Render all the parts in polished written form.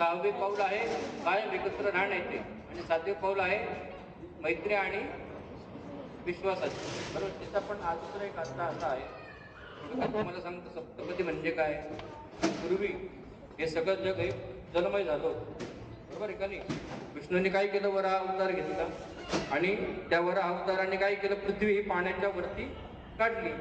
6वे पाऊल आहे कायम एकत्र राहण्याचे आणि 7वे पाऊल आहे मैत्री आणि विश्वासाचे. बरोबर. त्याचा पण हा दुसरा एक अर्थ असा आहे, थोडक्यात तुम्हाला सांगतो सप्तपदी म्हणजे काय. पूर्वी हे सगळं जग हे जलमय झालं होतं, बरोबर आहे का नाही. विष्णूने काय केलं, वरा अवतार घेतला आणि त्या वरा अवताराने काय केलं, पृथ्वी ही पाण्याच्या वरती काढली.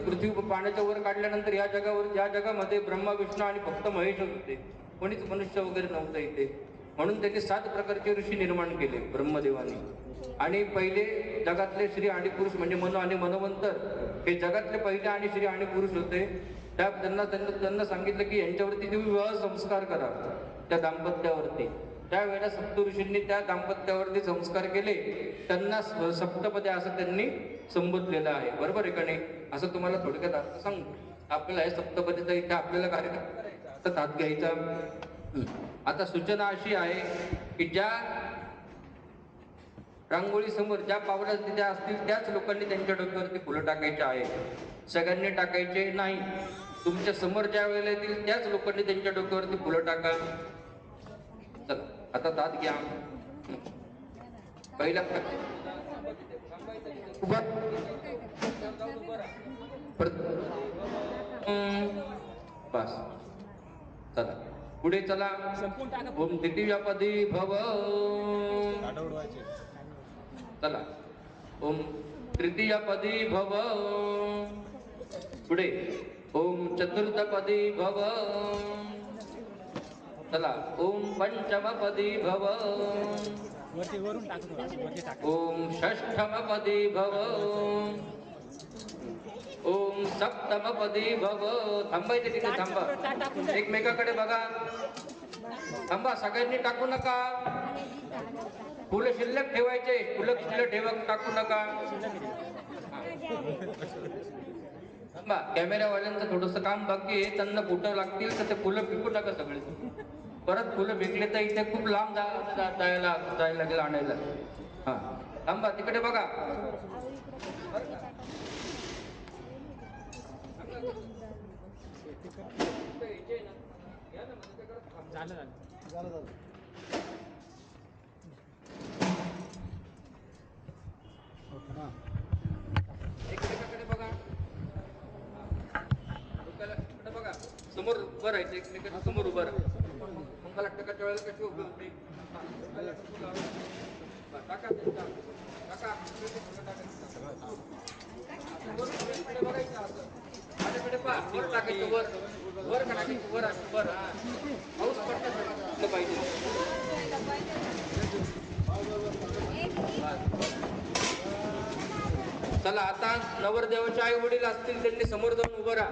पृथ्वी पाण्याच्या वर काढल्यानंतर या जगावर, ज्या जगामध्ये ब्रह्मा विष्णू आणि फक्त महेशच होते, कोणीच मनुष्य वगैरे नव्हतं इथे, म्हणून त्यांनी 7 प्रकारचे ऋषी निर्माण केले ब्रह्मदेवाने. आणि पहिले जगातले स्त्री आणि पुरुष म्हणजे मनु आणि मनवंतर हे जगातले पहिले आणि स्त्री आणि पुरुष होते. त्यांना सांगितलं की यांच्यावरती तुम्ही विवाह संस्कार करा, त्या दाम्पत्यावरती. त्यावेळेला सप्तऋषींनी त्या दाम्पत्यावरती संस्कार केले, त्यांना सप्तपदे असं त्यांनी संबोधलेलं आहे. बरोबर आहे का नाही. असं तुम्हाला थोडक्यात अर्थ सांगतो. आपल्याला हे सप्तपदीचा इथे आपल्याला कार्यक्रम करायचा, आता हात घ्यायचा. आता सूचना अशी आहे की ज्या रांगोळी समोर ज्या पावला तिथे असतील त्याच लोकांनी त्यांच्या डोक्यावरती फुलं टाकायचे आहे, सगळ्यांनी टाकायचे नाही. तुमच्या समोर ज्या वेळेला येतील त्याच लोकांनी त्यांच्या डोक्यावरती फुलं टाका. चला आता दात घ्या. पहिला बस चला पुढे चला. ओम द्वितीयपदी भव. चला ओम तृतीयपदी भव. पुढे ओम चतुर्थपदी भव. चला ओम पंचमपदी भव. ओम षष्ठमपदी भव. ओम सप्तमपदी भव. थांबायचे तिथे, थांबा, एकमेकाकडे बघा, थांबा, सगळ्यांनी टाकू नका. फुलं शिल्लक ठेवायचे, फुलं शिल्लक टाकू नका. थांबा, कॅमेरावाल्यांचं थोडस काम बाकी आहे, त्यांना फोटो लागतील तर ते फुलं फेकू नका सगळे. परत फुलं फेकले तर इथे खूप लांब जायला लागेल आणायला. हा थांबा, तिकडे बघा. एकमेकाकडे बघा, डोक्याला बघा, समोर उभं राहायचं, एकमेकाच्या समोर उभं राहा. मंगल अटकाच्या वेळेला कशी उभी होते, टाका त्यांचा, टाका माझ्याकडे पहा, वर टाकायचं, वर वर टाकायचं, वर असं वर. हा पाऊस पडण्यासाठी पाहिजे. चला आता नवरदेवाचे आई वडील असतील त्यांनी समोर जाऊन उभं राहा.